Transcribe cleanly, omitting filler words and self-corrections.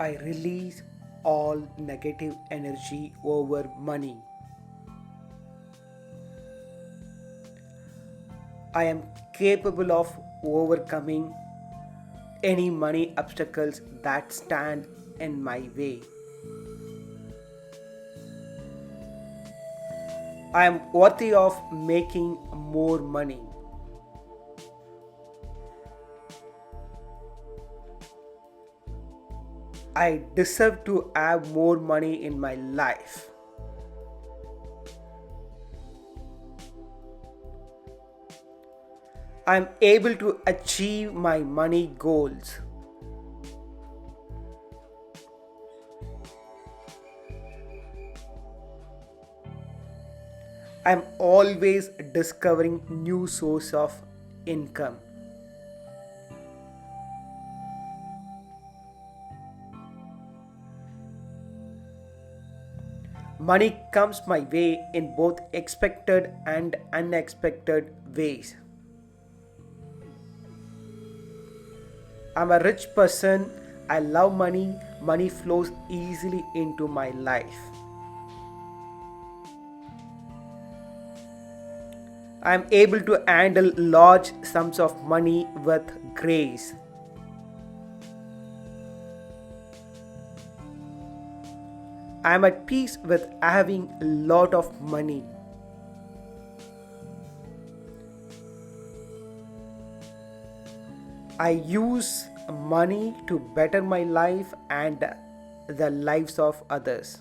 I release all negative energy over money. I am capable of overcoming any money obstacles that stand in my way. I am worthy of making more money. I deserve to have more money in my life. I am able to achieve my money goals. I am always discovering new source of income. Money comes my way in both expected and unexpected ways. I'm a rich person. I love money. Money flows easily into my life. I am able to handle large sums of money with grace. I am at peace with having a lot of money. I use money to better my life and the lives of others.